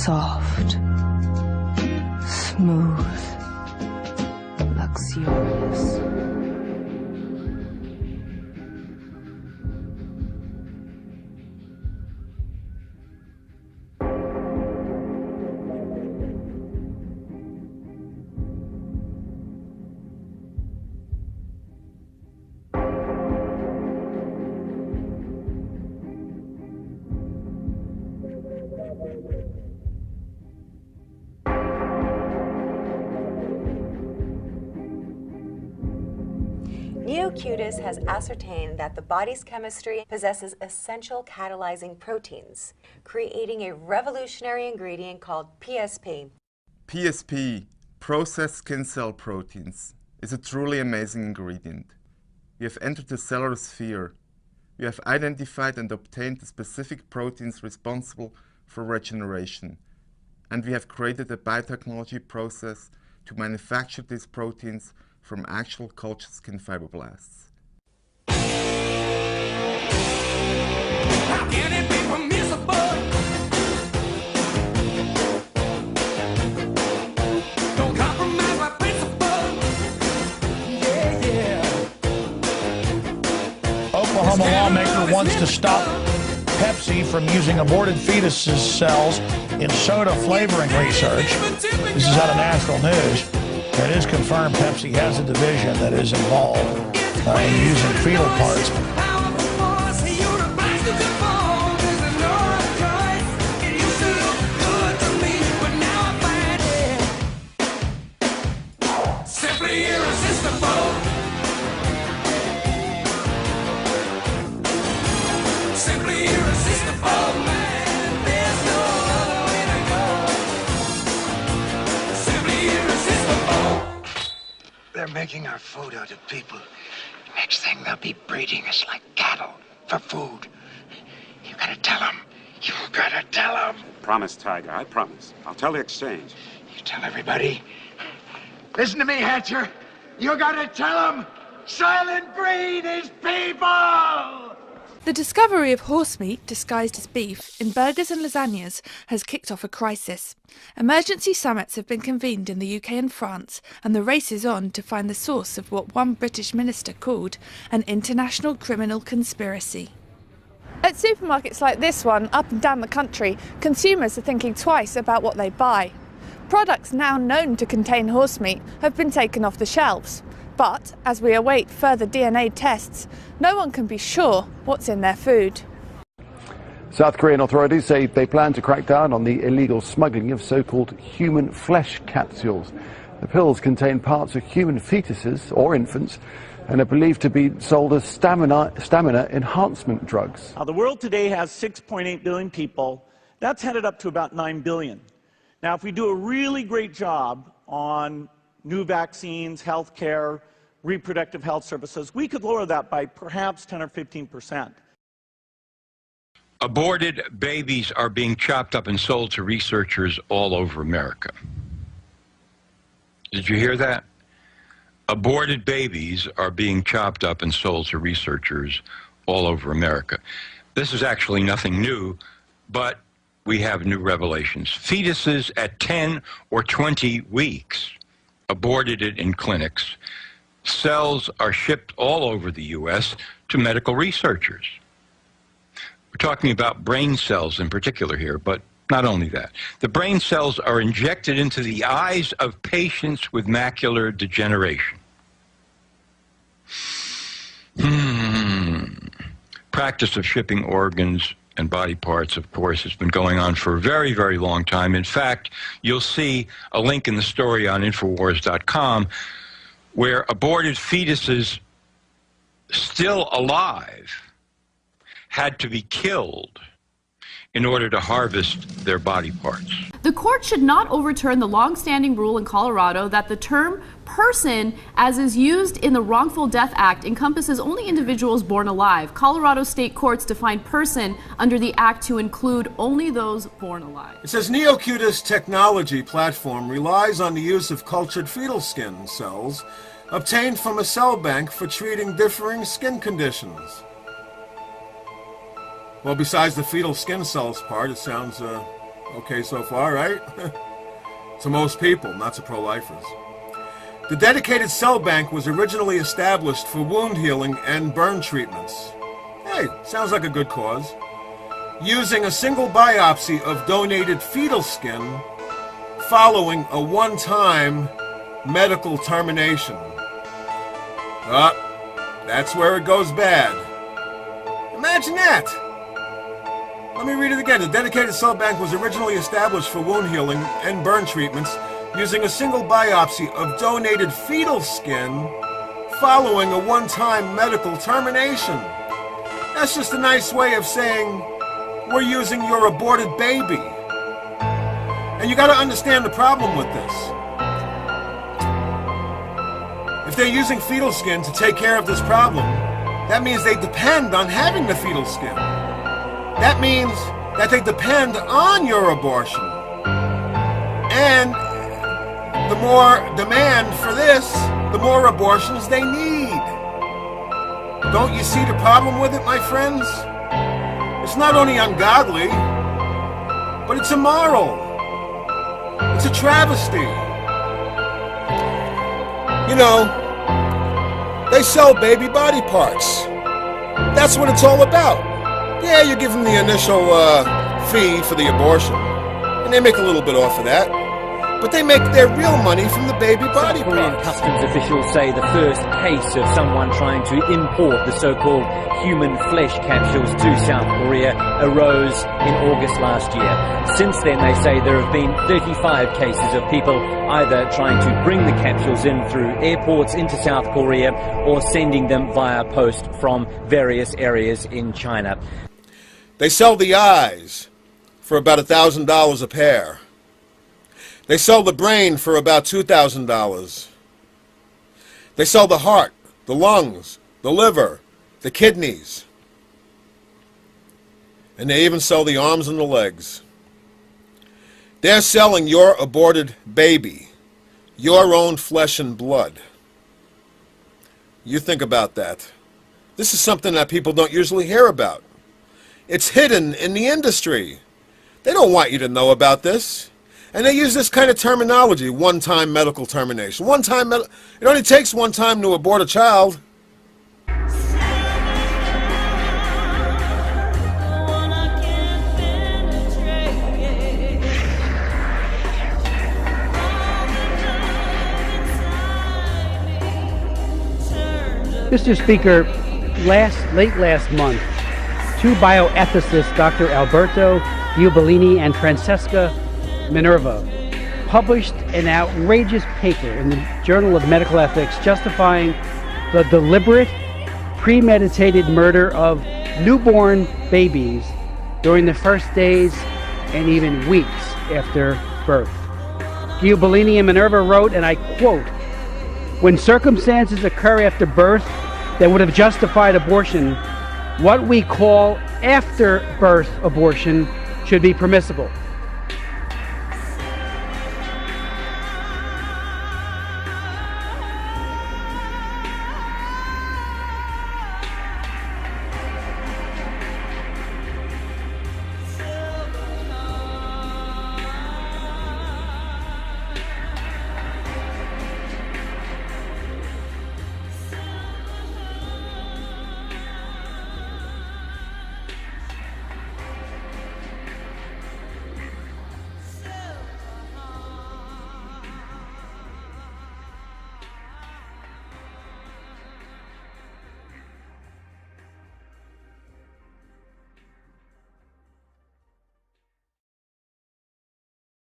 Soft, smooth, luxurious. NeoCutis has ascertained that the body's chemistry possesses essential catalyzing proteins, creating a revolutionary ingredient called PSP. PSP, processed skin cell proteins, is a truly amazing ingredient. We have entered the cellular sphere. We have identified and obtained the specific proteins responsible for regeneration, and we have created a biotechnology process to manufacture these proteins from actual cultured skin fibroblasts. How can it be permissible? Don't compromise my principle. Yeah, yeah. Oklahoma lawmaker wants to stop Pepsi from using aborted fetuses cells in soda flavoring research. This is out of National News. It is confirmed Pepsi has a division that is involved in using fetal parts. Simply irresistible. Simply irresistible, man. There's no other way to go. Simply irresistible. They're making our food out of people. Next thing, they'll be breeding us like cattle for food. You gotta tell them. You gotta tell them. Promise, Tiger. I promise. I'll tell the exchange. You tell everybody. Listen to me, Hatcher. You gotta tell them. Silent breed is people! The discovery of horse meat disguised as beef in burgers and lasagnas has kicked off a crisis. Emergency summits have been convened in the UK and France, and the race is on to find the source of what one British minister called an international criminal conspiracy. At supermarkets like this one, up and down the country, consumers are thinking twice about what they buy. Products now known to contain horse meat have been taken off the shelves. But, as we await further DNA tests, no one can be sure what's in their food. South Korean authorities say they plan to crack down on the illegal smuggling of so-called human flesh capsules. The pills contain parts of human fetuses or infants and are believed to be sold as stamina enhancement drugs. The world today has 6.8 billion people. That's headed up to about 9 billion. Now, if we do a really great job on new vaccines, health care, reproductive health services, we could lower that by perhaps 10 or 15%. Aborted babies are being chopped up and sold to researchers all over America. Did you hear that? Aborted babies are being chopped up and sold to researchers all over America. This is actually nothing new, but we have new revelations. Fetuses at 10 or 20 weeks aborted it in clinics. Cells are shipped all over the U.S. to medical researchers. We're talking about brain cells in particular here, but not only that. The brain cells are injected into the eyes of patients with macular degeneration. Practice of shipping organs and body parts, of course, has been going on for a very, very long time. In fact, you'll see a link in the story on Infowars.com where aborted fetuses still alive had to be killed in order to harvest their body parts. The court should not overturn the long-standing rule in Colorado that the term person, as is used in the Wrongful Death Act, encompasses only individuals born alive. Colorado state courts define person under the act to include only those born alive. It says NeoCutis technology platform relies on the use of cultured fetal skin cells obtained from a cell bank for treating differing skin conditions. Well, besides the fetal skin cells part, it sounds Okay so far, right? To most people, not to pro-lifers. The dedicated cell bank was originally established for wound healing and burn treatments. Hey, sounds like a good cause. Using a single biopsy of donated fetal skin following a one-time medical termination. That's where it goes bad. Imagine that! Let me read it again. The dedicated cell bank was originally established for wound healing and burn treatments using a single biopsy of donated fetal skin following a one-time medical termination. That's just a nice way of saying we're using your aborted baby. And you got to understand the problem with this. If they're using fetal skin to take care of this problem, that means they depend on having the fetal skin. That means that they depend on your abortion. And the more demand for this, the more abortions they need. Don't you see the problem with it, my friends? It's not only ungodly, but it's immoral. It's a travesty. You know, they sell baby body parts. That's what it's all about. Yeah, you give them the initial fee for the abortion, and they make a little bit off of that. But they make their real money from the baby body South Korean parts. customs officials say the first case of someone trying to import the so-called human flesh capsules to South Korea arose in August last year. Since then, they say there have been 35 cases of people either trying to bring the capsules in through airports into South Korea or sending them via post from various areas in China. They sell the eyes for about $1,000 a pair. They sell the brain for about $2,000. They sell the heart, the lungs, the liver, the kidneys. And they even sell the arms and the legs. They're selling your aborted baby, your own flesh and blood. You think about that. This is something that people don't usually hear about. It's hidden in the industry. They don't want you to know about this. And they use this kind of terminology, one-time medical termination. It only takes one time to abort a child. Mr. Speaker, late last month, two bioethicists, Dr. Alberto Giubellini and Francesca Minerva, published an outrageous paper in the Journal of Medical Ethics justifying the deliberate, premeditated murder of newborn babies during the first days and even weeks after birth. Giubellini and Minerva wrote, and I quote, "When circumstances occur after birth that would have justified abortion, what we call after birth abortion should be permissible.